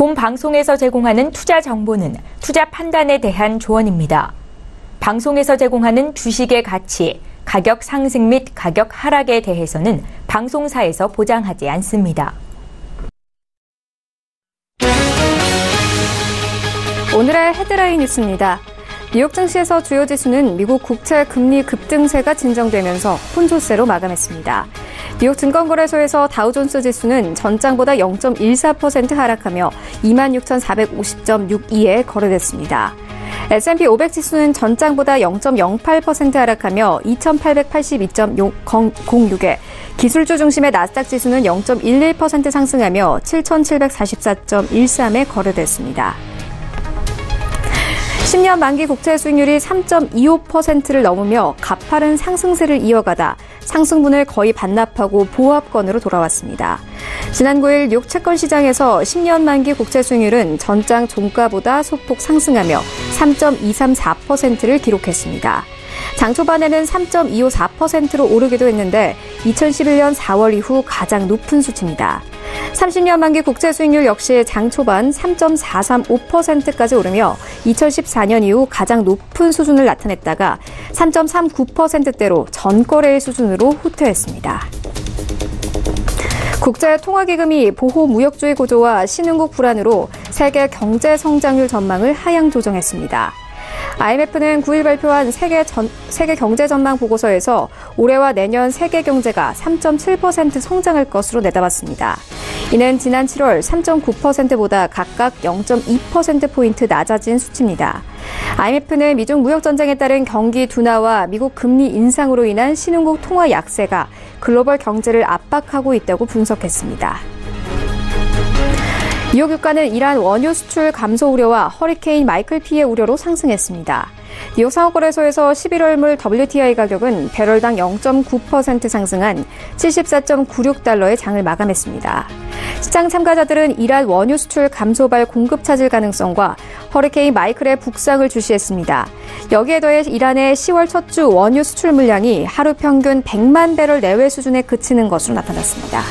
본 방송에서 제공하는 투자 정보는 투자 판단에 대한 조언입니다. 방송에서 제공하는 주식의 가치, 가격 상승 및 가격 하락에 대해서는 방송사에서 보장하지 않습니다. 오늘의 헤드라인 뉴스입니다. 뉴욕 증시에서 주요 지수는 미국 국채 금리 급등세가 진정되면서 혼조세로 마감했습니다. 뉴욕 증권거래소에서 다우존스 지수는 전장보다 0.14% 하락하며 26,450.62에 거래됐습니다. S&P 500 지수는 전장보다 0.08% 하락하며 2,882.06에, 기술주 중심의 나스닥 지수는 0.11% 상승하며 7,744.13에 거래됐습니다. 10년 만기 국채 수익률이 3.25%를 넘으며 가파른 상승세를 이어가다 상승분을 거의 반납하고 보합권으로 돌아왔습니다. 지난 9일 뉴욕 채권 시장에서 10년 만기 국채 수익률은 전장 종가보다 소폭 상승하며 3.234%를 기록했습니다. 장 초반에는 3.254%로 오르기도 했는데 2011년 4월 이후 가장 높은 수치입니다. 30년 만기 국채 수익률 역시 장 초반 3.435%까지 오르며 2014년 이후 가장 높은 수준을 나타냈다가 3.39%대로 전거래일 수준으로 후퇴했습니다. 국제통화기금이 보호무역주의 고조와 신흥국 불안으로 세계 경제 성장률 전망을 하향 조정했습니다. IMF는 9일 발표한 세계 경제 전망 보고서에서 올해와 내년 세계 경제가 3.7% 성장할 것으로 내다봤습니다. 이는 지난 7월 3.9%보다 각각 0.2%포인트 낮아진 수치입니다. IMF는 미중 무역전쟁에 따른 경기 둔화와 미국 금리 인상으로 인한 신흥국 통화 약세가 글로벌 경제를 압박하고 있다고 분석했습니다. 뉴욕 유가는 이란 원유 수출 감소 우려와 허리케인 마이클 피해 우려로 상승했습니다. 뉴욕 상업거래소에서 11월물 WTI 가격은 배럴당 0.9% 상승한 74.96달러의 장을 마감했습니다. 시장 참가자들은 이란 원유 수출 감소발 공급 차질 가능성과 허리케인 마이클의 북상을 주시했습니다. 여기에 더해 이란의 10월 첫 주 원유 수출 물량이 하루 평균 100만 배럴 내외 수준에 그치는 것으로 나타났습니다.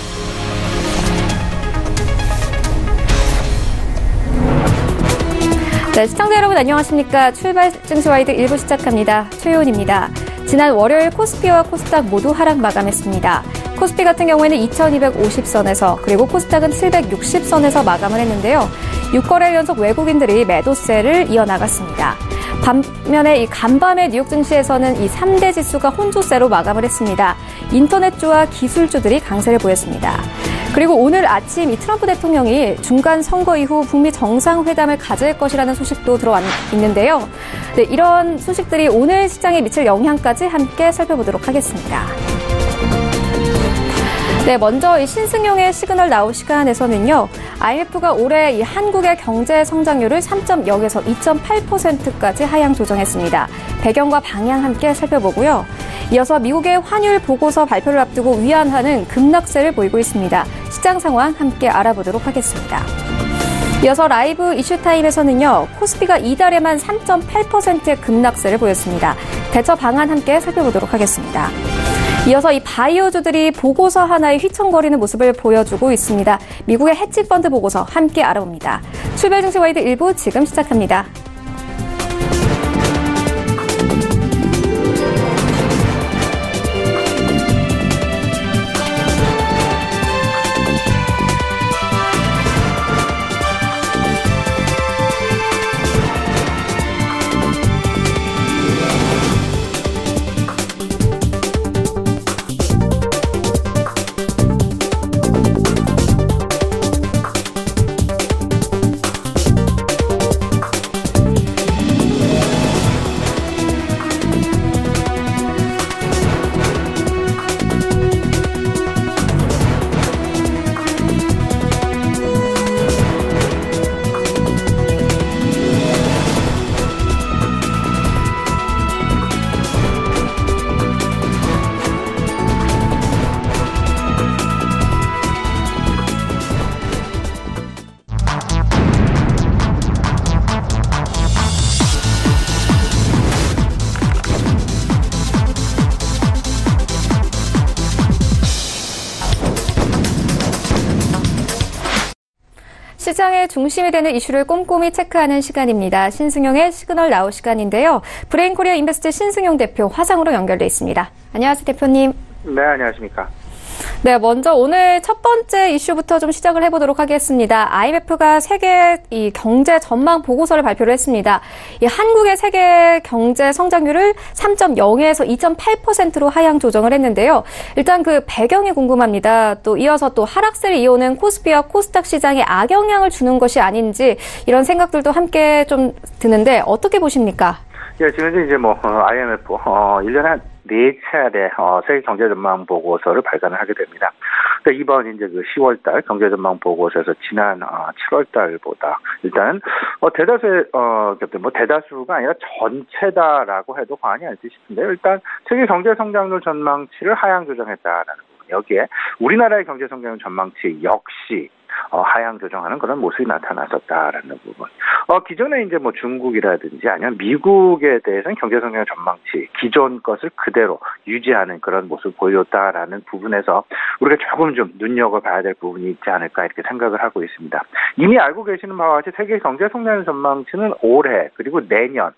네, 시청자 여러분 안녕하십니까. 출발 증시와이드 1부 시작합니다. 최효은입니다. 지난 월요일 코스피와 코스닥 모두 하락 마감했습니다. 코스피 같은 경우에는 2250선에서 그리고 코스닥은 760선에서 마감을 했는데요. 6거래일 연속 외국인들이 매도세를 이어나갔습니다. 반면에 이 간밤의 뉴욕 증시에서는 이 3대 지수가 혼조세로 마감을 했습니다. 인터넷주와 기술주들이 강세를 보였습니다. 그리고 오늘 아침 이 트럼프 대통령이 중간 선거 이후 북미 정상회담을 가질 것이라는 소식도 들어있는데요. 네, 이런 소식들이 오늘 시장에 미칠 영향까지 함께 살펴보도록 하겠습니다. 네, 먼저 이 신승용의 시그널 나우 시간에서는요, IMF가 올해 이 한국의 경제 성장률을 3.0에서 2.8%까지 하향 조정했습니다. 배경과 방향 함께 살펴보고요. 이어서 미국의 환율 보고서 발표를 앞두고 위안화는 급락세를 보이고 있습니다. 시장 상황 함께 알아보도록 하겠습니다. 이어서 라이브 이슈타임에서는요, 코스피가 이달에만 3.8%의 급락세를 보였습니다. 대처 방안 함께 살펴보도록 하겠습니다. 이어서 이 바이오주들이 보고서 하나에 휘청거리는 모습을 보여주고 있습니다. 미국의 헤지펀드 보고서 함께 알아봅니다. 출발 증시 와이드 1부 지금 시작합니다. 시장의 중심이 되는 이슈를 꼼꼼히 체크하는 시간입니다. 신승용의 시그널 나우 시간인데요. 브레인코리아 인베스트 신승용 대표 화상으로 연결돼 있습니다. 안녕하세요, 대표님. 네, 안녕하십니까. 네, 먼저 오늘 첫 번째 이슈부터 좀 시작을 해보도록 하겠습니다. IMF가 세계 이 경제 전망 보고서를 발표를 했습니다. 이 한국의 세계 경제 성장률을 3.0에서 2.8%로 하향 조정을 했는데요. 일단 그 배경이 궁금합니다. 또 이어서 또 하락세를 이어오는 코스피와 코스닥 시장에 악영향을 주는 것이 아닌지 이런 생각들도 함께 좀 드는데 어떻게 보십니까? 예, 지금 이제 IMF 1년에 한 4차례 세계 경제 전망 보고서를 발간을 하게 됩니다. 그러니까 이번 이제 그 10월 달 경제 전망 보고서에서 지난 7월 달보다 일단 대다수의 대다수가 아니라 전체다라고 해도 과언이 아니지 싶은데요. 일단 세계 경제 성장률 전망치를 하향 조정했다라는 부분. 여기에 우리나라의 경제 성장률 전망치 역시 하향 조정하는 그런 모습이 나타났었다라는 부분. 기존에 이제 중국이라든지 아니면 미국에 대해서는 경제 성장 전망치 기존 것을 그대로 유지하는 그런 모습을 보였다라는 부분에서 우리가 조금 좀 눈여겨봐야 될 부분이 있지 않을까 이렇게 생각을 하고 있습니다. 이미 알고 계시는 바와 같이 세계 경제 성장 전망치는 올해 그리고 내년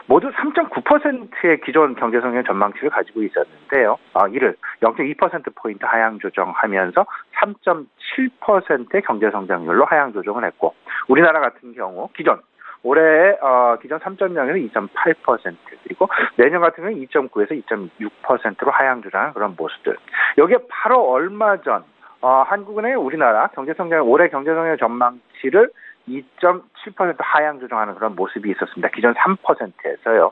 모두 3.9%의 기존 경제 성장 전망치를 가지고 있었는데요. 이를 0.2%포인트 하향 조정하면서 3.7%의 경제 성장률로 하향 조정을 했고 우리나라 같은 경우 올해 기존 3.0에서 2.8% 그리고 내년 같은 경우는 2.9에서 2.6%로 하향 조정한 그런 모습들. 여기에 바로 얼마 전 한국은행의 우리나라 올해 경제 성장 전망치를 2.7% 하향 조정하는 그런 모습이 있었습니다. 기존 3%에서요.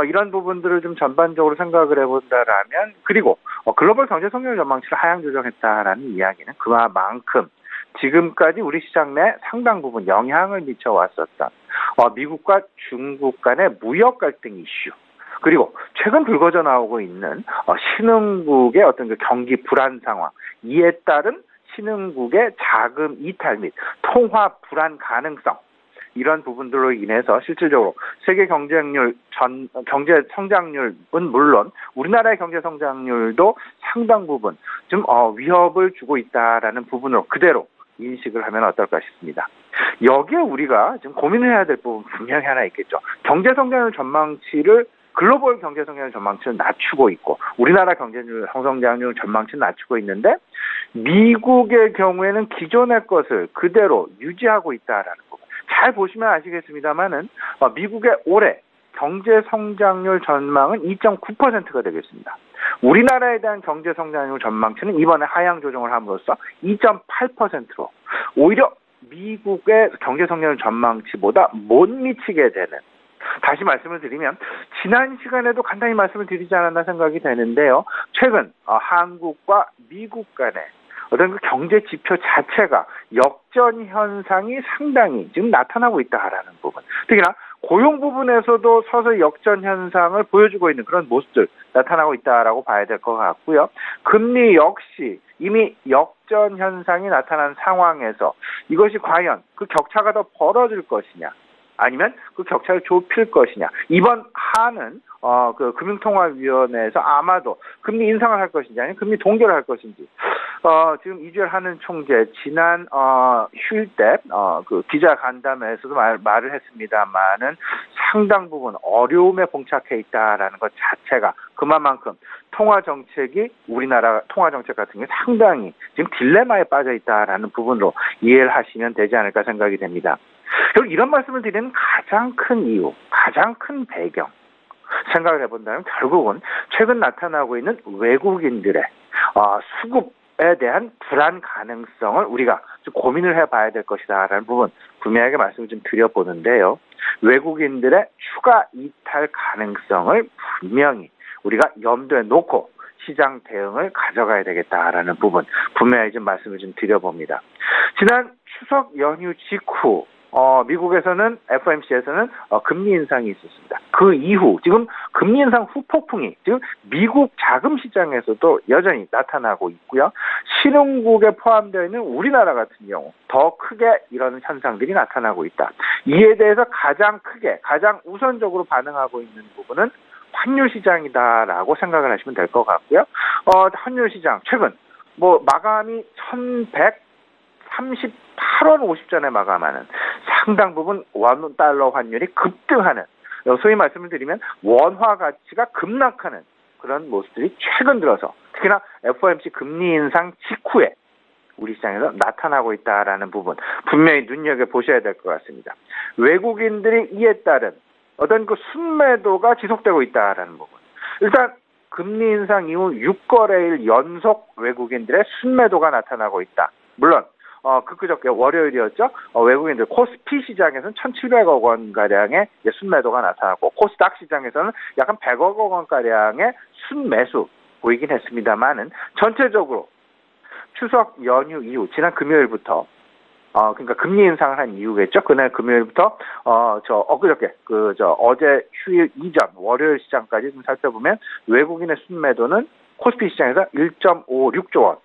이런 부분들을 좀 전반적으로 생각을 해본다라면 그리고 글로벌 경제 성장 전망치를 하향 조정했다라는 이야기는 그만큼 지금까지 우리 시장 내 상당 부분 영향을 미쳐왔었던 미국과 중국 간의 무역 갈등 이슈 그리고 최근 불거져 나오고 있는 신흥국의 어떤 그 경기 불안 상황 이에 따른 신흥국의 자금 이탈 및 통화 불안 가능성 이런 부분들로 인해서 실질적으로 세계 경제 성장률은 물론 우리나라의 경제 성장률도 상당 부분 좀 위협을 주고 있다라는 부분으로 그대로 인식을 하면 어떨까 싶습니다. 여기에 우리가 지금 고민해야 될 부분 분명히 하나 있겠죠. 경제 성장률 전망치를 글로벌 경제 성장률 전망치는 낮추고 있고 우리나라 성장률 전망치는 낮추고 있는데 미국의 경우에는 기존의 것을 그대로 유지하고 있다라는 부분. 잘 보시면 아시겠습니다만은 미국의 올해 경제 성장률 전망은 2.9%가 되겠습니다. 우리나라에 대한 경제 성장률 전망치는 이번에 하향 조정을 함으로써 2.8%로 오히려 미국의 경제 성장률 전망치보다 못 미치게 되는 다시 말씀을 드리면 지난 시간에도 간단히 말씀을 드리지 않았나 생각이 되는데요. 최근 한국과 미국 간의 어떤 그 경제 지표 자체가 역전 현상이 상당히 지금 나타나고 있다라는 부분. 특히나 고용 부분에서도 서서히 역전 현상을 보여주고 있는 그런 모습들 나타나고 있다라고 봐야 될 것 같고요. 금리 역시 이미 역전 현상이 나타난 상황에서 이것이 과연 그 격차가 더 벌어질 것이냐 아니면 그 격차를 좁힐 것이냐. 이번 하는 그 금융통화위원회에서 아마도 금리 인상을 할 것인지 아니면 금리 동결을 할 것인지 지금 이주열 하는 총재 지난 휴일 때 그 기자 간담회에서도 말을 했습니다만은 상당 부분 어려움에 봉착해 있다라는 것 자체가 그만큼 우리나라 통화 정책 같은 게 상당히 지금 딜레마에 빠져 있다라는 부분으로 이해를 하시면 되지 않을까 생각이 됩니다. 결국 이런 말씀을 드리는 가장 큰 이유, 가장 큰 배경 생각을 해본다면 결국은 최근 나타나고 있는 외국인들의 수급에 대한 불안 가능성을 우리가 좀 고민을 해봐야 될 것이다라는 부분 분명하게 말씀을 좀 드려보는데요. 외국인들의 추가 이탈 가능성을 분명히 우리가 염두에 놓고 시장 대응을 가져가야 되겠다라는 부분 분명히 좀 말씀을 좀 드려봅니다. 지난 추석 연휴 직후 미국에서는 FOMC에서는 금리 인상이 있었습니다. 그 이후 지금 금리 인상 후폭풍이 지금 미국 자금 시장에서도 여전히 나타나고 있고요. 신흥국에 포함되어 있는 우리나라 같은 경우 더 크게 이런 현상들이 나타나고 있다. 이에 대해서 가장 우선적으로 반응하고 있는 부분은 환율 시장이다라고 생각을 하시면 될 것 같고요. 환율 시장 최근 마감이 38원 50전에 마감하는 상당 부분 원달러 환율이 급등하는, 소위 말씀을 드리면 원화 가치가 급락하는 그런 모습들이 최근 들어서 특히나 FOMC 금리 인상 직후에 우리 시장에서 나타나고 있다라는 부분 분명히 눈여겨보셔야 될 것 같습니다. 외국인들이 이에 따른 어떤 그 순매도가 지속되고 있다라는 부분. 일단 금리 인상 이후 6거래일 연속 외국인들의 순매도가 나타나고 있다. 물론 그저께 월요일이었죠. 외국인들 코스피 시장에서는 1,700억 원가량의 순매도가 나타났고 코스닥 시장에서는 약간 100억 원가량의 순매수 보이긴 했습니다만은 전체적으로 추석 연휴 이후 지난 금요일부터 그러니까 금리 인상을 한 이후겠죠. 그날 금요일부터 엊그저께 어제 휴일 이전 월요일 시장까지 좀 살펴보면 외국인의 순매도는 코스피 시장에서 1.56조 원,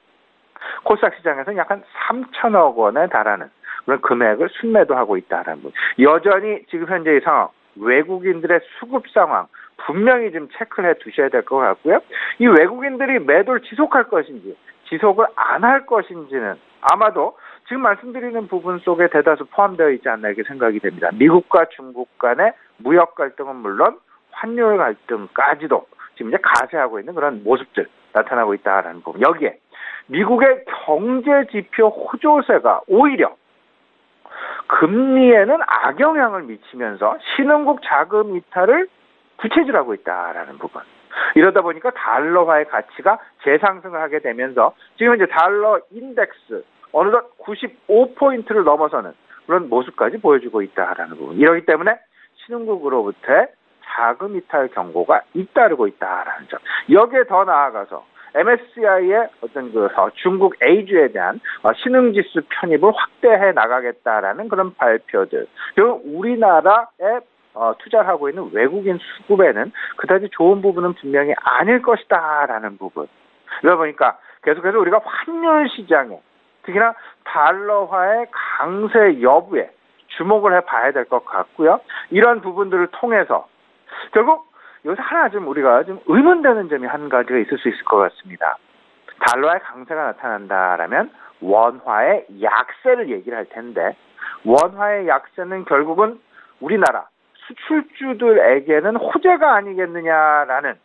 코스닥 시장에서는 약 한 3천억 원에 달하는 그런 금액을 순매도하고 있다라는 분. 여전히 지금 현재의 상황, 외국인들의 수급 상황 분명히 좀 체크를 해 두셔야 될 것 같고요. 이 외국인들이 매도를 지속할 것인지 지속을 안 할 것인지는 아마도 지금 말씀드리는 부분 속에 대다수 포함되어 있지 않나 이렇게 생각이 됩니다. 미국과 중국 간의 무역 갈등은 물론 환율 갈등까지도 지금 이제 가세하고 있는 그런 모습들 나타나고 있다라는 부분. 여기에 미국의 경제 지표 호조세가 오히려 금리에는 악영향을 미치면서 신흥국 자금 이탈을 부채질하고 있다라는 부분. 이러다 보니까 달러화의 가치가 재상승을 하게 되면서 지금 이제 달러 인덱스 어느덧 95포인트를 넘어서는 그런 모습까지 보여주고 있다라는 부분. 이러기 때문에 신흥국으로부터의 자금 이탈 경고가 잇따르고 있다라는 점. 여기에 더 나아가서 MSCI의 어떤 중국 A주에 대한 신흥지수 편입을 확대해 나가겠다라는 그런 발표들. 그리고 우리나라에 투자를 하고 있는 외국인 수급에는 그다지 좋은 부분은 분명히 아닐 것이다라는 부분. 그러다 보니까 계속해서 우리가 환율 시장에 특히나 달러화의 강세 여부에 주목을 해봐야 될 것 같고요. 이런 부분들을 통해서 결국 여기서 하나 좀 우리가 좀 의문되는 점이 한 가지가 있을 수 있을 것 같습니다. 달러의 강세가 나타난다라면 원화의 약세를 얘기를 할 텐데 원화의 약세는 결국은 우리나라 수출주들에게는 호재가 아니겠느냐라는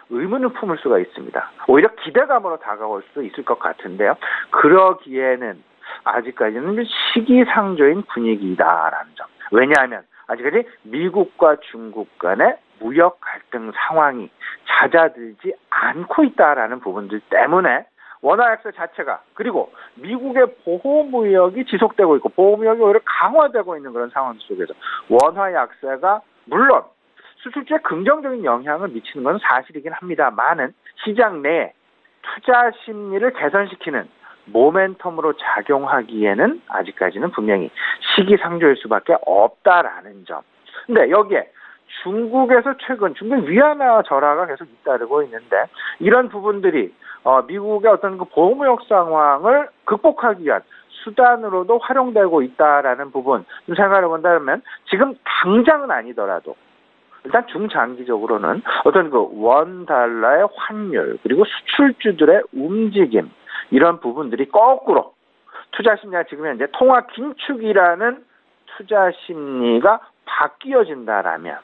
의문을 품을 수가 있습니다. 오히려 기대감으로 다가올 수도 있을 것 같은데요. 그러기에는 아직까지는 시기상조인 분위기다라는 점. 왜냐하면 아직까지 미국과 중국 간의 무역 갈등 상황이 잦아들지 않고 있다라는 부분들 때문에 원화 약세 자체가 그리고 미국의 보호무역이 지속되고 있고 보호무역이 오히려 강화되고 있는 그런 상황 속에서 원화 약세가 물론 수출주에 긍정적인 영향을 미치는 건 사실이긴 합니다만은 시장 내에 투자 심리를 개선시키는 모멘텀으로 작용하기에는 아직까지는 분명히 시기상조일 수밖에 없다라는 점. 근데 여기에 중국에서 최근 중국 위안화 절하가 계속 잇따르고 있는데 이런 부분들이 미국의 어떤 그 보호무역 상황을 극복하기 위한 수단으로도 활용되고 있다라는 부분 좀 생각해 본다면 지금 당장은 아니더라도 일단 중장기적으로는 어떤 그 원 달러의 환율 그리고 수출주들의 움직임 이런 부분들이 거꾸로 투자 심리가 지금 현재 통화 긴축이라는 투자 심리가 바뀌어진다라면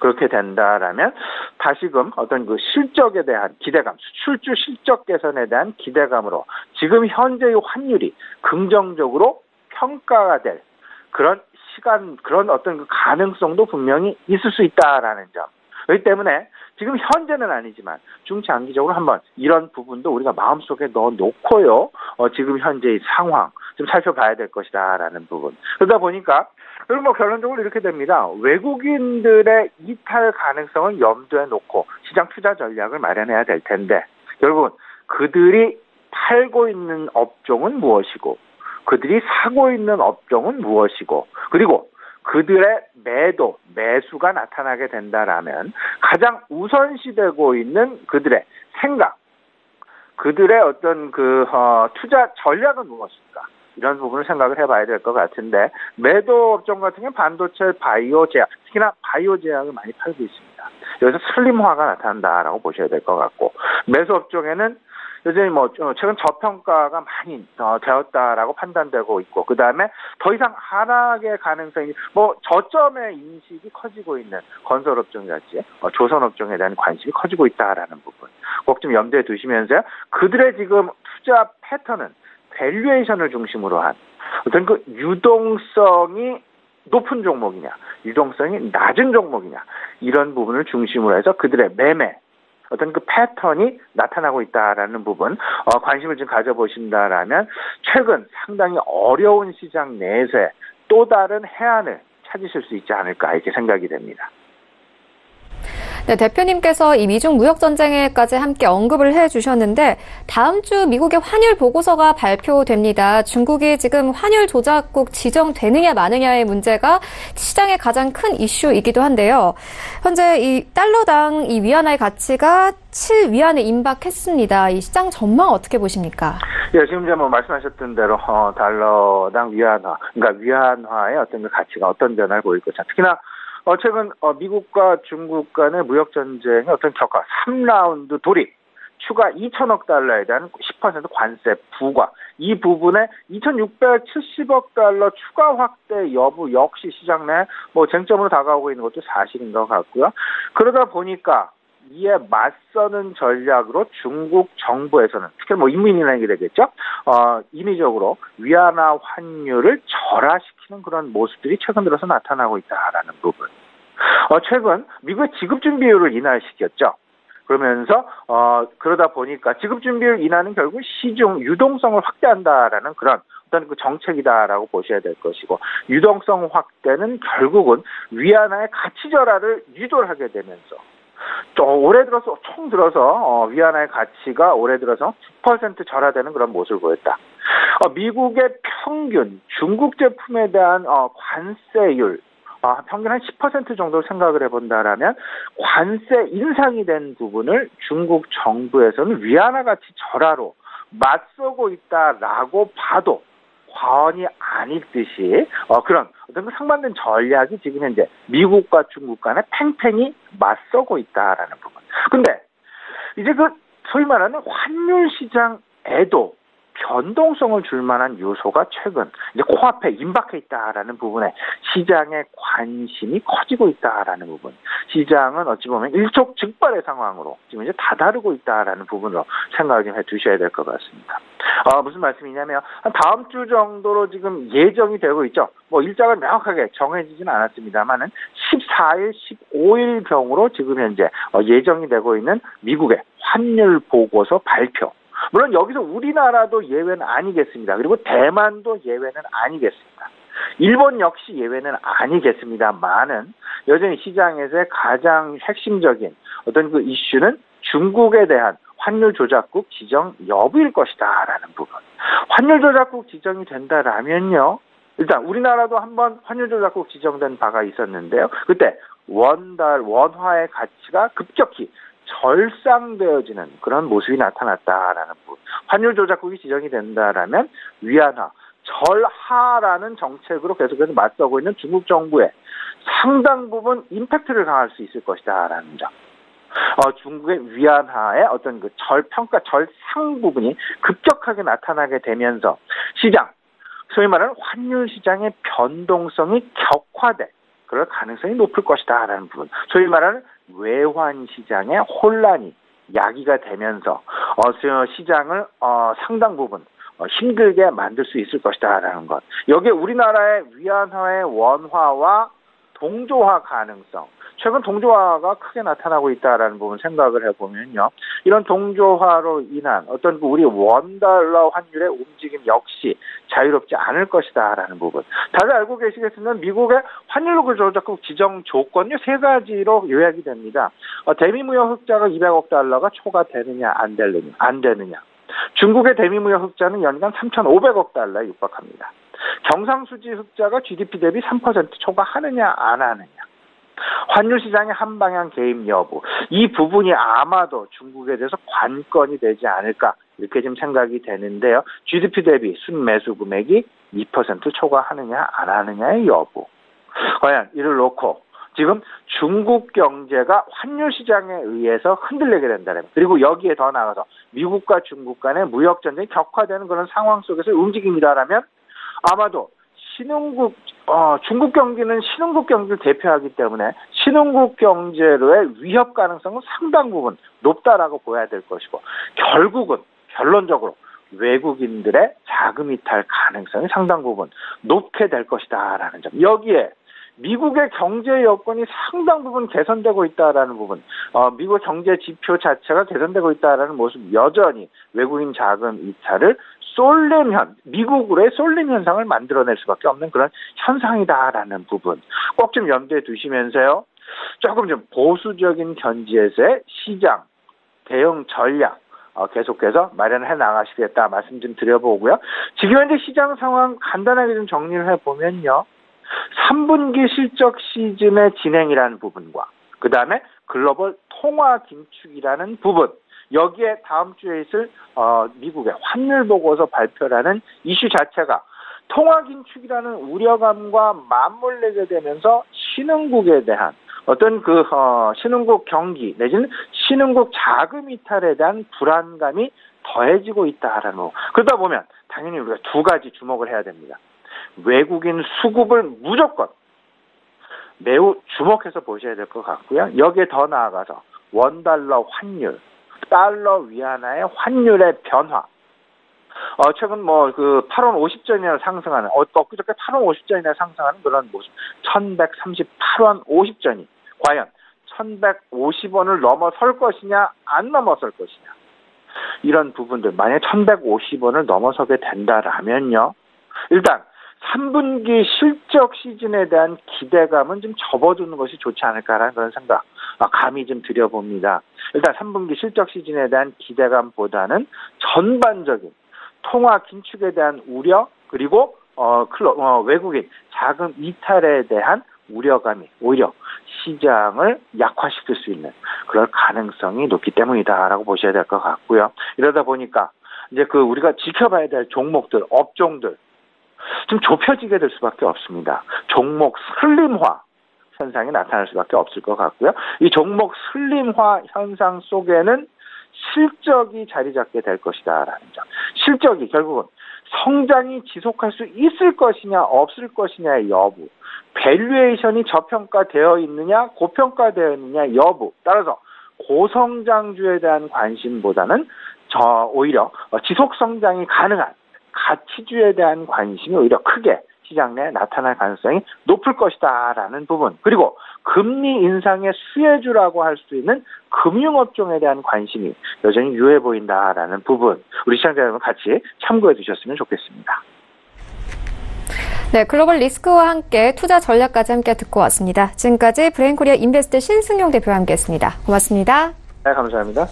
그렇게 된다라면 다시금 어떤 그 실적에 대한 기대감, 수출주 실적 개선에 대한 기대감으로 지금 현재의 환율이 긍정적으로 평가가 될 그런 시간, 그런 어떤 그 가능성도 분명히 있을 수 있다라는 점. 그렇기 때문에 지금 현재는 아니지만 중장기적으로 한번 이런 부분도 우리가 마음속에 넣어놓고요. 지금 현재의 상황 좀 살펴봐야 될 것이다라는 부분. 그러다 보니까 그리고 뭐 결론적으로 이렇게 됩니다. 외국인들의 이탈 가능성을 염두에 놓고 시장 투자 전략을 마련해야 될 텐데 결국은 그들이 팔고 있는 업종은 무엇이고 그들이 사고 있는 업종은 무엇이고 그리고 그들의 매수가 나타나게 된다라면 가장 우선시되고 있는 그들의 생각, 그들의 어떤 투자 전략은 무엇일까? 이런 부분을 생각을 해봐야 될 것 같은데 매도 업종 같은 경우는 반도체, 바이오 제약, 특히나 바이오 제약을 많이 팔고 있습니다. 여기서 슬림화가 나타난다라고 보셔야 될 것 같고 매수 업종에는 여전히 최근 저평가가 많이 되었다라고 판단되고 있고, 그 다음에 더 이상 하락의 가능성이 저점의 인식이 커지고 있는 건설업종이랄지 조선업종에 대한 관심이 커지고 있다라는 부분 꼭 좀 염두에 두시면서요. 그들의 지금 투자 패턴은 밸류에이션을 중심으로 한 어떤 그 유동성이 높은 종목이냐, 유동성이 낮은 종목이냐, 이런 부분을 중심으로 해서 그들의 매매, 어떤 그 패턴이 나타나고 있다라는 부분, 관심을 좀 가져보신다라면 최근 상당히 어려운 시장 내에서의 또 다른 해안을 찾으실 수 있지 않을까, 이렇게 생각이 됩니다. 네, 대표님께서 이 미중 무역 전쟁에까지 함께 언급을 해주셨는데 다음 주 미국의 환율 보고서가 발표됩니다. 중국이 지금 환율 조작국 지정되느냐 마느냐의 문제가 시장의 가장 큰 이슈이기도 한데요. 현재 이 달러당 이 위안화의 가치가 7위안에 임박했습니다. 이 시장 전망 어떻게 보십니까? 예, 지금 이제 말씀하셨던 대로 달러당 위안화, 그러니까 위안화의 어떤 그 가치가 어떤 변화를 보일 것이냐. 특히나 최근 미국과 중국 간의 무역 전쟁의 어떤 격화 3라운드 돌입, 추가 2천억 달러에 대한 10% 관세 부과, 이 부분에 2,670억 달러 추가 확대 여부 역시 시장 내 쟁점으로 다가오고 있는 것도 사실인 것 같고요. 그러다 보니까 이에 맞서는 전략으로 중국 정부에서는 특히 인민이라는 게 되겠죠. 인위적으로 위안화 환율을 절하시키는 그런 모습들이 최근 들어서 나타나고 있다라는 부분. 최근 미국의 지급 준비율을 인하시켰죠. 그러면서 그러다 보니까 지급 준비율 인하는 결국 시중 유동성을 확대한다라는 그런 어떤 그 정책이다라고 보셔야 될 것이고, 유동성 확대는 결국은 위안화의 가치 절하를 유도를 하게 되면서 올해 들어서 총 들어서 위안화의 가치가 올해 들어서 10% 절하되는 그런 모습을 보였다. 미국의 평균 중국 제품에 대한 관세율 평균 한 10% 정도 생각을 해본다라면 관세 인상이 된 부분을 중국 정부에서는 위안화 가치 절하로 맞서고 있다라고 봐도 과언이 아닐 듯이 그런 어떤 상반된 전략이 지금 현재 미국과 중국 간에 팽팽히 맞서고 있다라는 부분. 근데 이제 소위 말하는 환율 시장에도 변동성을 줄 만한 요소가 최근 이제 코앞에 임박해 있다라는 부분에 시장의 관심이 커지고 있다라는 부분. 시장은 어찌 보면 일촉즉발의 상황으로 지금 이제 다다르고 있다라는 부분으로 생각을 좀 해두셔야 될 것 같습니다. 무슨 말씀이냐면 한 다음 주 정도로 지금 예정이 되고 있죠. 일정은 명확하게 정해지지는 않았습니다만은 14일, 15일 경으로 지금 현재 예정이 되고 있는 미국의 환율 보고서 발표. 물론 여기서 우리나라도 예외는 아니겠습니다. 그리고 대만도 예외는 아니겠습니다. 일본 역시 예외는 아니겠습니다만은 여전히 시장에서의 가장 핵심적인 어떤 그 이슈는 중국에 대한 환율 조작국 지정 여부일 것이다라는 부분. 환율 조작국 지정이 된다라면요, 일단 우리나라도 한번 환율 조작국 지정된 바가 있었는데요. 그때 원화의 가치가 급격히 절상되어지는 그런 모습이 나타났다라는 부분. 환율 조작국이 지정이 된다라면 위안화, 절하라는 정책으로 계속해서 맞서고 있는 중국 정부에 상당 부분 임팩트를 가할 수 있을 것이다라는 점. 중국의 위안화의 어떤 그 절평가, 절상 부분이 급격하게 나타나게 되면서 시장, 소위 말하는 환율 시장의 변동성이 격화돼 그럴 가능성이 높을 것이다라는 부분. 소위 말하는 외환 시장의 혼란이 야기가 되면서 시장을 상당 부분 힘들게 만들 수 있을 것이다라는 것. 여기에 우리나라의 위안화의 원화와 동조화 가능성, 최근 동조화가 크게 나타나고 있다라는 부분 생각을 해보면요, 이런 동조화로 인한 어떤 우리 원달러 환율의 움직임 역시 자유롭지 않을 것이다라는 부분. 다들 알고 계시겠지만 미국의 환율 조작국 지정 조건요 3가지로 요약이 됩니다. 대미무역 흑자가 200억 달러가 초과되느냐 안 되느냐. 중국의 대미무역 흑자는 연간 3,500억 달러에 육박합니다. 경상수지 흑자가 GDP 대비 3% 초과하느냐 안 하느냐. 환율 시장의 한방향 개입 여부, 이 부분이 아마도 중국에 대해서 관건이 되지 않을까 이렇게 좀 생각이 되는데요. GDP 대비 순매수 금액이 2% 초과하느냐 안 하느냐의 여부. 과연 이를 놓고 지금 중국 경제가 환율 시장에 의해서 흔들리게 된다는, 그리고 여기에 더 나아가서 미국과 중국 간의 무역 전쟁이 격화되는 그런 상황 속에서 움직임이다라면 아마도 중국 경기는 신흥국 경기를 대표하기 때문에 신흥국 경제로의 위협 가능성은 상당 부분 높다라고 보여야 될 것이고, 결국은 결론적으로 외국인들의 자금 이탈 가능성이 상당 부분 높게 될 것이다라는 점, 여기에 미국의 경제 여건이 상당 부분 개선되고 있다라는 부분, 미국 경제 지표 자체가 개선되고 있다라는 모습, 여전히 외국인 자금 이탈을 미국으로의 쏠림 현상을 만들어낼 수밖에 없는 그런 현상이다라는 부분 꼭 좀 염두에 두시면서요, 조금 좀 보수적인 견지에서의 시장 대응 전략 계속해서 마련해 나가시겠다 말씀 좀 드려보고요. 지금 현재 시장 상황 간단하게 좀 정리를 해보면요, 3분기 실적 시즌의 진행이라는 부분과 그 다음에 글로벌 통화 긴축이라는 부분, 여기에 다음 주에 있을 미국의 환율 보고서 발표라는 이슈 자체가 통화 긴축이라는 우려감과 맞물리게 되면서 신흥국에 대한 어떤 신흥국 경기 내지는 신흥국 자금 이탈에 대한 불안감이 더해지고 있다라는 거. 그러다 보면 당연히 우리가 두 가지 주목을 해야 됩니다. 외국인 수급을 무조건 매우 주목해서 보셔야 될 것 같고요. 여기에 더 나아가서 원달러 환율, 달러 위안화의 환율의 변화. 최근 8원 50전이나 상승하는, 엊그저께 8원 50전이나 상승하는 그런 모습. 1138원 50전이 과연 1150원을 넘어설 것이냐, 안 넘어설 것이냐. 이런 부분들, 만약에 1150원을 넘어서게 된다라면요, 일단 3분기 실적 시즌에 대한 기대감은 좀 접어두는 것이 좋지 않을까라는 그런 생각, 감히 좀 드려봅니다. 일단 3분기 실적 시즌에 대한 기대감보다는 전반적인 통화 긴축에 대한 우려, 그리고 외국인 자금 이탈에 대한 우려감이 오히려 시장을 약화시킬 수 있는 그럴 가능성이 높기 때문이다라고 보셔야 될 것 같고요. 이러다 보니까 이제 우리가 지켜봐야 될 종목들, 업종들 좀 좁혀지게 될 수밖에 없습니다. 종목 슬림화 현상이 나타날 수밖에 없을 것 같고요. 이 종목 슬림화 현상 속에는 실적이 자리 잡게 될 것이다라는 점. 실적이 결국은 성장이 지속할 수 있을 것이냐 없을 것이냐의 여부, 밸류에이션이 저평가되어 있느냐 고평가되어 있느냐 여부, 따라서 고성장주에 대한 관심보다는 오히려 지속성장이 가능한 가치주에 대한 관심이 오히려 크게 시장 내에 나타날 가능성이 높을 것이다라는 부분, 그리고 금리 인상의 수혜주라고 할 수 있는 금융업종에 대한 관심이 여전히 유효해 보인다라는 부분, 우리 시청자 여러분 같이 참고해 두셨으면 좋겠습니다. 네, 글로벌 리스크와 함께 투자 전략까지 함께 듣고 왔습니다. 지금까지 브레인코리아 인베스트 신승용 대표와 함께했습니다. 고맙습니다. 네, 감사합니다.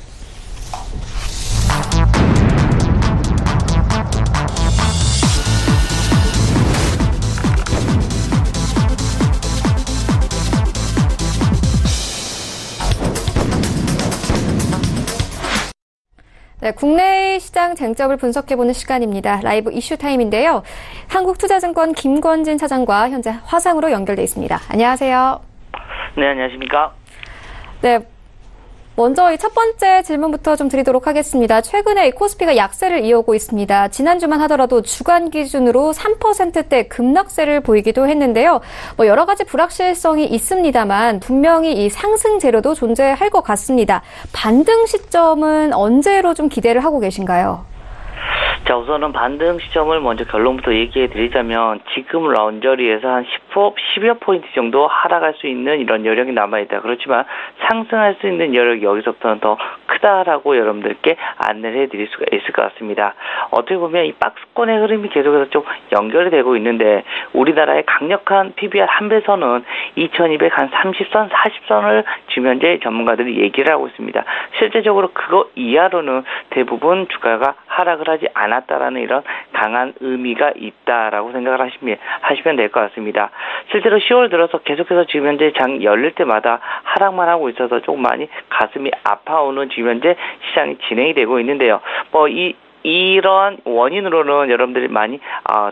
네, 국내의 시장 쟁점을 분석해보는 시간입니다. 라이브 이슈 타임인데요. 한국투자증권 김권진 차장과 현재 화상으로 연결돼 있습니다. 안녕하세요. 네, 안녕하십니까. 네, 먼저 이 첫 번째 질문부터 좀 드리도록 하겠습니다. 최근에 이 코스피가 약세를 이어오고 있습니다. 지난주만 하더라도 주간 기준으로 3%대 급락세를 보이기도 했는데요. 여러 가지 불확실성이 있습니다만 분명히 이 상승 재료도 존재할 것 같습니다. 반등 시점은 언제로 좀 기대를 하고 계신가요? 자, 우선은 반등 시점을 먼저 결론부터 얘기해 드리자면 지금 라운저리에서 한 10여 포인트 정도 하락할 수 있는 이런 여력이 남아있다. 그렇지만 상승할 수 있는 여력이 여기서부터는 더 크다라고 여러분들께 안내를 해드릴 수가 있을 것 같습니다. 어떻게 보면 이 박스권의 흐름이 계속해서 좀 연결이 되고 있는데 우리나라의 강력한 PBR 한배선은 2200 한 30선, 40선을 지금 현재 전문가들이 얘기를 하고 있습니다. 실제적으로 그거 이하로는 대부분 주가가 하락을 하지 않았다라는 이런 강한 의미가 있다라고 생각을 하시면 될 것 같습니다. 실제로 10월 들어서 계속해서 지금 현재 장 열릴 때마다 하락만 하고 있어서 조금 많이 가슴이 아파오는 지금 현재 시장이 진행이 되고 있는데요. 이 이러한 원인으로는 여러분들이 많이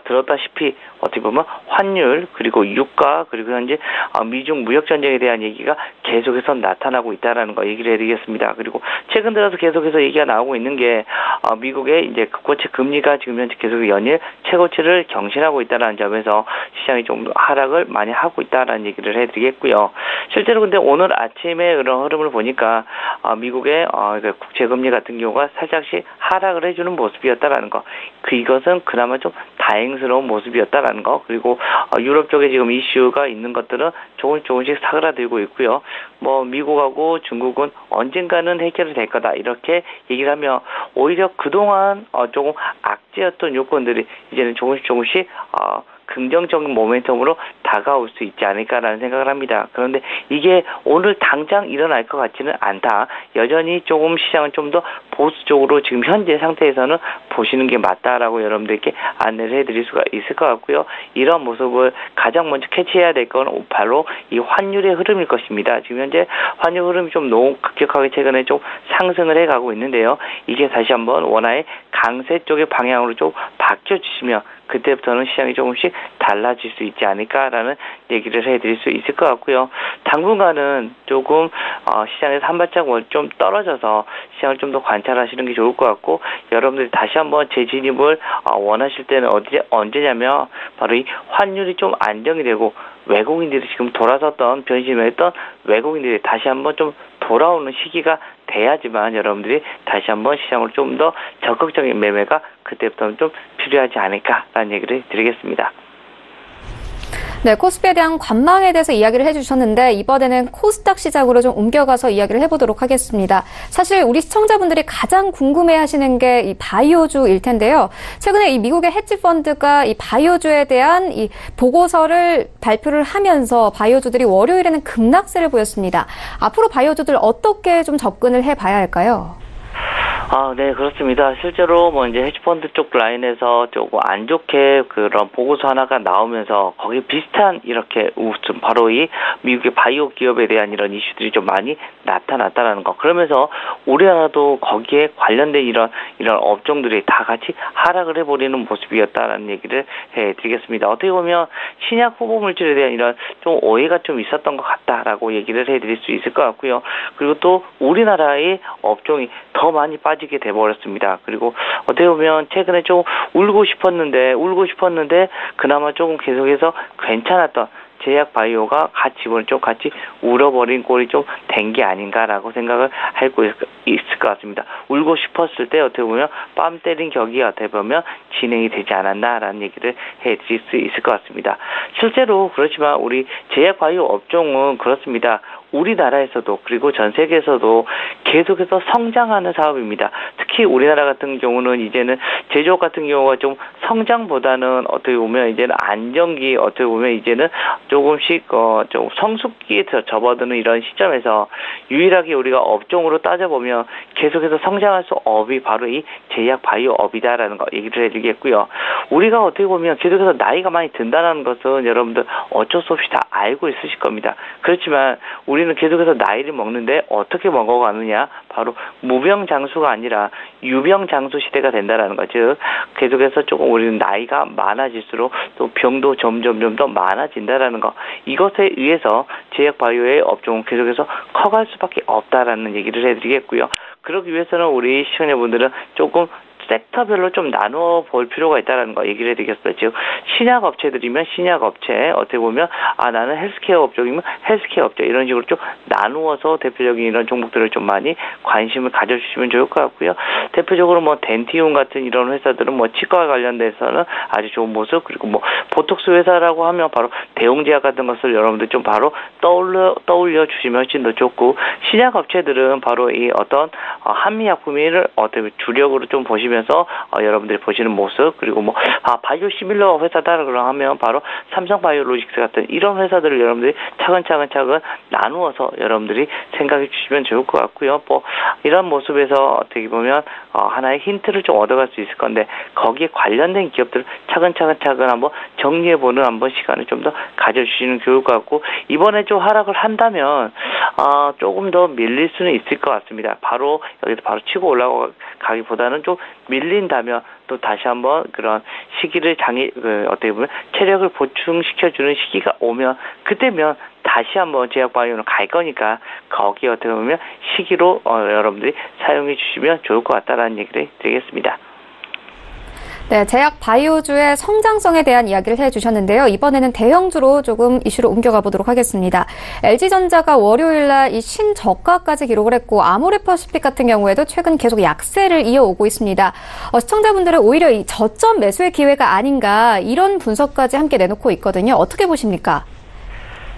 들었다시피 어떻게 보면 환율 그리고 유가 그리고 현재 미중 무역 전쟁에 대한 얘기가 계속해서 나타나고 있다라는 거 얘기를 해드리겠습니다. 그리고 최근 들어서 계속해서 얘기가 나오고 있는 게 미국의 이제 국고채 금리가 지금 현재 계속 연일 최고치를 경신하고 있다라는 점에서 시장이 좀 하락을 많이 하고 있다라는 얘기를 해드리겠고요. 실제로 근데 오늘 아침에 그런 흐름을 보니까 미국의 국채 금리 같은 경우가 살짝씩 하락을 해주는 모습이었다라는 거. 이것은 그나마 좀 다행스러운 모습이었다라는 거. 그리고 유럽 쪽에 지금 이슈가 있는 것들은 조금씩 사그라들고 있고요. 뭐 미국하고 중국은 언젠가는 해결이 될 거다 이렇게 얘기를 하며 오히려 그동안 조금 악재였던 요건들이 이제는 조금씩 긍정적인 모멘텀으로 다가올 수 있지 않을까라는 생각을 합니다. 그런데 이게 오늘 당장 일어날 것 같지는 않다. 여전히 조금 시장은 좀 더 보수적으로 지금 현재 상태에서는 보시는 게 맞다라고 여러분들께 안내를 해드릴 수가 있을 것 같고요. 이런 모습을 가장 먼저 캐치해야 될 건 바로 이 환율의 흐름일 것입니다. 지금 현재 환율 흐름이 좀 너무 급격하게 최근에 좀 상승을 해가고 있는데요. 이게 다시 한번 원화의 강세 쪽의 방향으로 좀 바뀌어주시면 그때부터는 시장이 조금씩 달라질 수 있지 않을까라는 얘기를 해드릴 수 있을 것 같고요. 당분간은 조금 시장에서 한 발짝 좀 떨어져서 시장을 좀 더 관찰하시는 게 좋을 것 같고 여러분들이 다시 한번 재진입을 원하실 때는 언제냐면 바로 이 환율이 좀 안정이 되고 외국인들이 지금 돌아섰던 변심을 했던 외국인들이 다시 한번 좀 돌아오는 시기가 돼야지만 여러분들이 다시 한번 시장으로 좀 더 적극적인 매매가 그때부터는 좀 필요하지 않을까라는 얘기를 드리겠습니다. 네, 코스피에 대한 관망에 대해서 이야기를 해주셨는데 이번에는 코스닥 시장으로 좀 옮겨가서 이야기를 해보도록 하겠습니다. 사실 우리 시청자분들이 가장 궁금해하시는 게 이 바이오주일 텐데요. 최근에 이 미국의 헤지 펀드가 이 바이오주에 대한 이 보고서를 발표를 하면서 바이오주들이 월요일에는 급락세를 보였습니다. 앞으로 바이오주들 어떻게 좀 접근을 해봐야 할까요? 네, 그렇습니다. 실제로 이제 헤지펀드 쪽 라인에서 조금 안 좋게 그런 보고서 하나가 나오면서 거기 비슷한 이렇게 바로 이 미국의 바이오 기업에 대한 이런 이슈들이 좀 많이 나타났다라는 거. 그러면서 우리나라도 거기에 관련된 이런 업종들이 다 같이 하락을 해버리는 모습이었다라는 얘기를 해드리겠습니다. 어떻게 보면 신약 후보 물질에 대한 이런 좀 오해가 좀 있었던 것 같다라고 얘기를 해드릴 수 있을 것 같고요. 그리고 또 우리나라의 업종이 더 많이 빠지게 돼버렸습니다. 그리고 어떻게 보면 최근에 좀 울고 싶었는데 그나마 조금 계속해서 괜찮았던 제약 바이오가 이번에 좀 같이 울어버린 꼴이 좀 된 게 아닌가라고 생각을 하고 있을 것 같습니다. 울고 싶었을 때 어떻게 보면 뺨 때린 격이 어떻게 보면 진행이 되지 않았나라는 얘기를 해드릴 수 있을 것 같습니다. 실제로 그렇지만 우리 제약 바이오 업종은 그렇습니다. 우리나라에서도 그리고 전 세계에서도 계속해서 성장하는 사업입니다. 특히 우리나라 같은 경우는 이제는 제조업 같은 경우가 좀 성장보다는 어떻게 보면 이제는 안정기 어떻게 보면 이제는 조금씩 좀 성숙기에 접어드는 이런 시점에서 유일하게 우리가 업종으로 따져보면 계속해서 성장할 수 업이 바로 이 제약 바이오 업이다라는 거 얘기를 해드리겠고요. 우리가 어떻게 보면 계속해서 나이가 많이 든다는 것은 여러분들 어쩔 수 없이 다 알고 있으실 겁니다. 그렇지만 우리는 계속해서 나이를 먹는데 어떻게 먹어가느냐? 바로 무병장수가 아니라 유병장수 시대가 된다라는 거죠. 계속해서 조금 우리는 나이가 많아질수록 또 병도 점점 더 많아진다라는 거. 이것에 의해서 제약 바이오의 업종은 계속해서 커갈 수밖에 없다라는 얘기를 해드리겠고요. 그러기 위해서는 우리 시청자분들은 조금 섹터별로 좀 나누어 볼 필요가 있다는 거 얘기를 해드리겠어요. 즉 신약 업체들이면 신약 업체 어떻게 보면 나는 헬스케어 업종이면 헬스케어 업체 이런 식으로 좀 나누어서 대표적인 이런 종목들을 좀 많이 관심을 가져주시면 좋을 것 같고요. 대표적으로 덴티움 같은 이런 회사들은 치과 관련돼서는 아주 좋은 모습 그리고 보톡스 회사라고 하면 바로 대웅제약 같은 것을 여러분들 좀 바로 떠올려 주시면 훨씬 더 좋고 신약 업체들은 바로 이 어떤 한미약품을 어떻게 주력으로 좀 보시면 여러분들이 보시는 모습 그리고 바이오 시밀러 회사다라고 하면 바로 삼성바이오로직스 같은 이런 회사들을 여러분들이 차근차근 나누어서 여러분들이 생각해 주시면 좋을 것 같고요. 이런 모습에서 어떻게 보면 하나의 힌트를 좀 얻어갈 수 있을 건데 거기에 관련된 기업들을 차근차근 한번 정리해보는 한번 시간을 좀 더 가져주시는 게 좋을 것 같고 이번에 좀 하락을 한다면 조금 더 밀릴 수는 있을 것 같습니다. 바로 여기서 바로 치고 올라가기보다는 좀 밀린다면 또 다시 한번 그런 시기를 어떻게 보면 체력을 보충시켜주는 시기가 오면 그때면 다시 한번 제약바이오로 갈 거니까 거기에 어떻게 보면 시기로 여러분들이 사용해 주시면 좋을 것 같다라는 얘기를 드리겠습니다. 네, 제약 바이오주의 성장성에 대한 이야기를 해주셨는데요. 이번에는 대형주로 조금 이슈로 옮겨가 보도록 하겠습니다. LG전자가 월요일날 이 신저가까지 기록을 했고 아모레퍼시픽 같은 경우에도 최근 계속 약세를 이어오고 있습니다. 시청자분들은 오히려 이 저점 매수의 기회가 아닌가 이런 분석까지 함께 내놓고 있거든요. 어떻게 보십니까?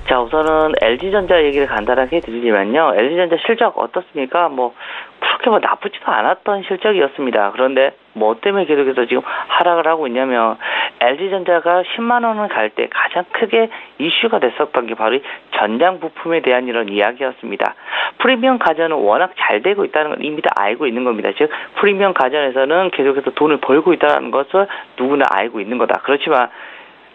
자, 우선은 LG전자 얘기를 간단하게 드리지만요. LG전자 실적 어떻습니까? 그렇게 나쁘지도 않았던 실적이었습니다. 그런데 뭐 때문에 계속해서 지금 하락을 하고 있냐면 LG전자가 10만 원을 갈 때 가장 크게 이슈가 됐었던 게 바로 전장 부품에 대한 이런 이야기였습니다. 프리미엄 가전은 워낙 잘 되고 있다는 걸 이미 다 알고 있는 겁니다. 즉 프리미엄 가전에서는 계속해서 돈을 벌고 있다는 것을 누구나 알고 있는 거다. 그렇지만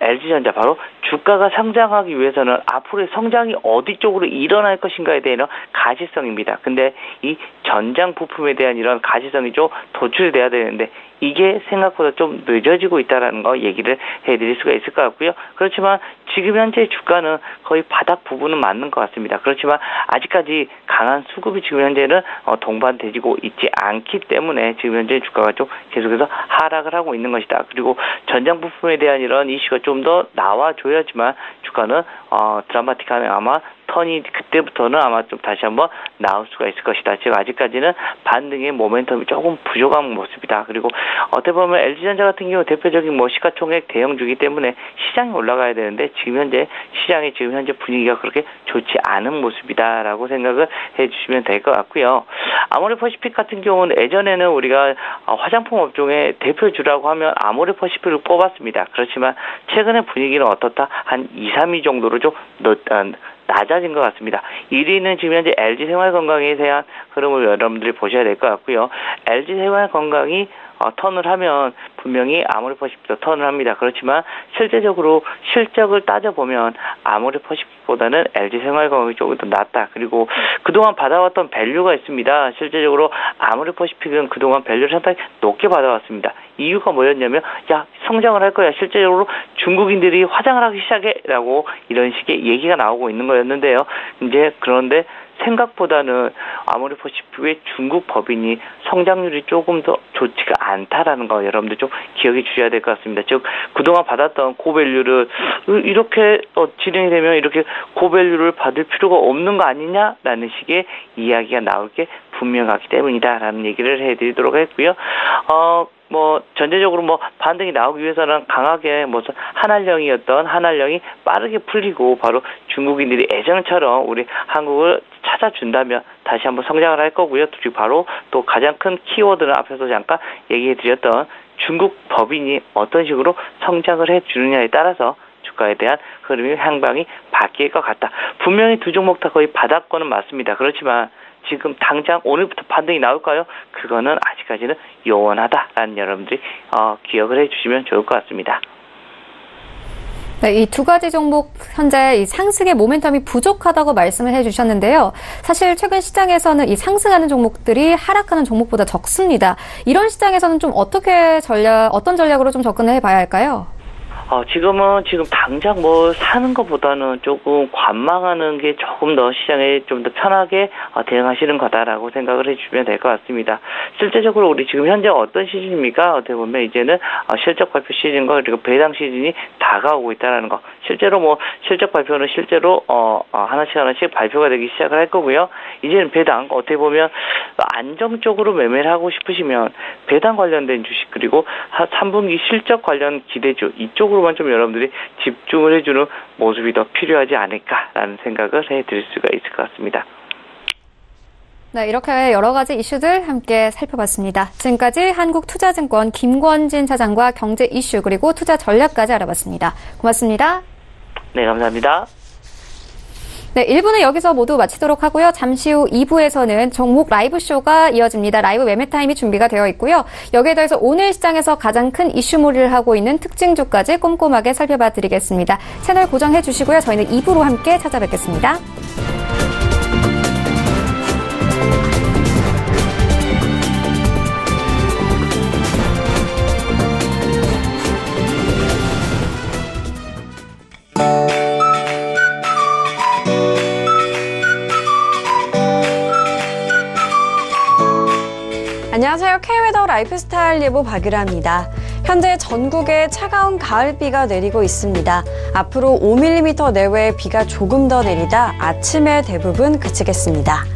LG전자 바로 주가가 상장하기 위해서는 앞으로의 성장이 어디 쪽으로 일어날 것인가에 대한 가시성입니다. 근데 이 전장 부품에 대한 이런 가시성이 좀 도출이 돼야 되는데 이게 생각보다 좀 늦어지고 있다는 거 얘기를 해드릴 수가 있을 것 같고요. 그렇지만 지금 현재 주가는 거의 바닥 부분은 맞는 것 같습니다. 그렇지만 아직까지 강한 수급이 지금 현재는 동반되지고 있지 않기 때문에 지금 현재 주가가 좀 계속해서 하락을 하고 있는 것이다. 그리고 전장 부품에 대한 이런 이슈가 좀 더 나와줘야지만 주가는 드라마틱한 아마 턴이 그때부터는 아마 좀 다시 한번 나올 수가 있을 것이다. 즉 아직까지는 반등의 모멘텀이 조금 부족한 모습이다. 그리고 어떻게 보면 LG전자 같은 경우 대표적인 시가총액 대형주기 때문에 시장이 올라가야 되는데 지금 현재 시장의 지금 현재 분위기가 그렇게 좋지 않은 모습이다라고 생각을 해주시면 될 것 같고요. 아모레퍼시픽 같은 경우는 예전에는 우리가 화장품 업종의 대표주라고 하면 아모레퍼시픽을 꼽았습니다. 그렇지만 최근의 분위기는 어떻다? 한 2, 3위 정도로 좀 낮아진 것 같습니다. 1위는 지금 현재 LG생활건강에 대한 흐름을 여러분들이 보셔야 될 것 같고요. LG생활건강이 턴을 하면 분명히 아모레퍼시픽도 턴을 합니다. 그렇지만 실제적으로 실적을 따져보면 아모레퍼시픽보다는 LG생활건강이 조금 더 낫다. 그리고 그동안 받아왔던 밸류가 있습니다. 실제적으로 아모레퍼시픽은 그동안 밸류를 상당히 높게 받아왔습니다. 이유가 뭐였냐면 성장을 할 거야. 실제적으로 중국인들이 화장을 하기 시작해 라고 이런 식의 얘기가 나오고 있는 거였는데요. 이제 그런데 생각보다는 아모레퍼시픽의 중국 법인이 성장률이 조금 더 좋지가 않다라는 거 여러분들 좀 기억해 주셔야 될 것 같습니다. 즉 그동안 받았던 고밸류를 이렇게 진행이 되면 이렇게 고밸류를 받을 필요가 없는 거 아니냐라는 식의 이야기가 나올 게 분명하기 때문이다라는 얘기를 해드리도록 했고요. 전체적으로 반등이 나오기 위해서는 강하게 한한령이었던 한한령이 빠르게 풀리고 바로 중국인들이 예전처럼 우리 한국을 찾아준다면 다시 한번 성장을 할 거고요. 그리고 바로 또 가장 큰 키워드는 앞에서 잠깐 얘기해드렸던 중국 법인이 어떤 식으로 성장을 해주느냐에 따라서 주가에 대한 흐름이 향방이 바뀔 것 같다. 분명히 두 종목 다 거의 바닥권은 맞습니다. 그렇지만 지금 당장 오늘부터 반등이 나올까요? 그거는 아직까지는 요원하다라는 여러분들이 기억을 해주시면 좋을 것 같습니다. 네, 이 두 가지 종목 현재 이 상승의 모멘텀이 부족하다고 말씀을 해주셨는데요. 사실 최근 시장에서는 이 상승하는 종목들이 하락하는 종목보다 적습니다. 이런 시장에서는 좀 어떤 전략으로 좀 접근을 해봐야 할까요? 지금 당장 사는 것보다는 조금 관망하는 게 조금 더 시장에 좀 더 편하게 대응하시는 거다라고 생각을 해주시면 될 것 같습니다. 실제적으로 우리 지금 현재 어떤 시즌입니까? 어떻게 보면 이제는 실적 발표 시즌과 그리고 배당 시즌이 다가오고 있다는 거. 실제로 실적 발표는 실제로 하나씩 발표가 되기 시작을 할 거고요. 이제는 배당 어떻게 보면 안정적으로 매매를 하고 싶으시면 배당 관련된 주식 그리고 3분기 실적 관련 기대주 이쪽으로만 좀 여러분들이 집중을 해주는 모습이 더 필요하지 않을까라는 생각을 해드릴 수가 있을 것 같습니다. 네, 이렇게 여러 가지 이슈들 함께 살펴봤습니다. 지금까지 한국투자증권 김권진 차장과 경제 이슈 그리고 투자 전략까지 알아봤습니다. 고맙습니다. 네, 감사합니다. 네, 1부는 여기서 모두 마치도록 하고요. 잠시 후 2부에서는 종목 라이브쇼가 이어집니다. 라이브 매매타임이 준비가 되어 있고요. 여기에 더해서 오늘 시장에서 가장 큰 이슈몰이를 하고 있는 특징주까지 꼼꼼하게 살펴봐 드리겠습니다. 채널 고정해 주시고요. 저희는 2부로 함께 찾아뵙겠습니다. 안녕하세요. K웨더 라이프스타일 예보 박유라입니다. 현재 전국에 차가운 가을비가 내리고 있습니다. 앞으로 5mm 내외의 비가 조금 더 내리다 아침에 대부분 그치겠습니다.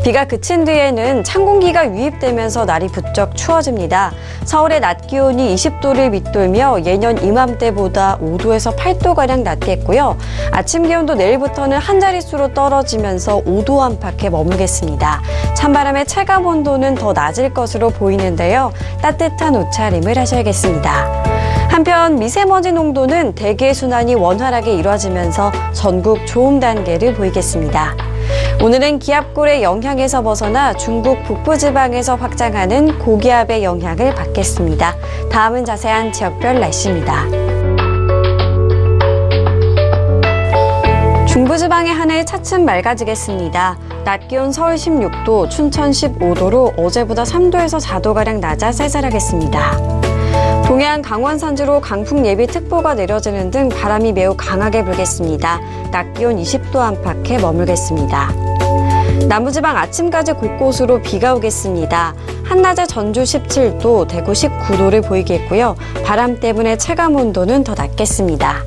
비가 그친 뒤에는 찬 공기가 유입되면서 날이 부쩍 추워집니다. 서울의 낮 기온이 20도를 밑돌며 예년 이맘때보다 5도에서 8도가량 낮겠고요. 아침 기온도 내일부터는 한 자릿수로 떨어지면서 5도 안팎에 머물겠습니다. 찬바람의 체감 온도는 더 낮을 것으로 보이는데요. 따뜻한 옷차림을 하셔야겠습니다. 한편 미세먼지 농도는 대기순환이 원활하게 이루어지면서 전국 좋음 단계를 보이겠습니다. 오늘은 기압골의 영향에서 벗어나 중국 북부지방에서 확장하는 고기압의 영향을 받겠습니다. 다음은 자세한 지역별 날씨입니다. 중부지방의 하늘 차츰 맑아지겠습니다. 낮 기온 서울 16도, 춘천 15도로 어제보다 3도에서 4도가량 낮아 쌀쌀하겠습니다. 동해안 강원 산지로 강풍 예비특보가 내려지는 등 바람이 매우 강하게 불겠습니다. 낮 기온 20도 안팎에 머물겠습니다. 남부지방 아침까지 곳곳으로 비가 오겠습니다. 한낮에 전주 17도, 대구 19도를 보이겠고요. 바람 때문에 체감 온도는 더 낮겠습니다.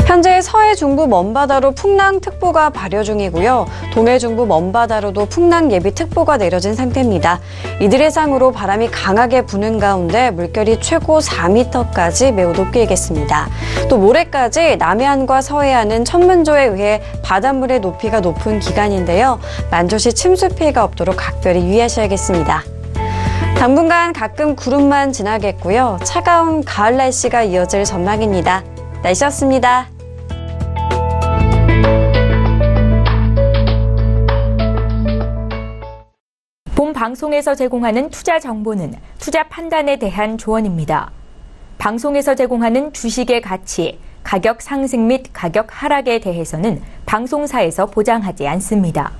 현재 서해 중부 먼바다로 풍랑특보가 발효 중이고요. 동해 중부 먼바다로도 풍랑 예비특보가 내려진 상태입니다. 이들 해상으로 바람이 강하게 부는 가운데 물결이 최고 4m까지 매우 높게 일겠습니다. 또 모레까지 남해안과 서해안은 천문조에 의해 바닷물의 높이가 높은 기간인데요. 만조시 침수 피해가 없도록 각별히 유의하셔야겠습니다. 당분간 가끔 구름만 지나겠고요. 차가운 가을 날씨가 이어질 전망입니다. 날씨였습니다. 본 방송에서 제공하는 투자 정보는 투자 판단에 대한 조언입니다. 방송에서 제공하는 주식의 가치, 가격 상승 및 가격 하락에 대해서는 방송사에서 보장하지 않습니다.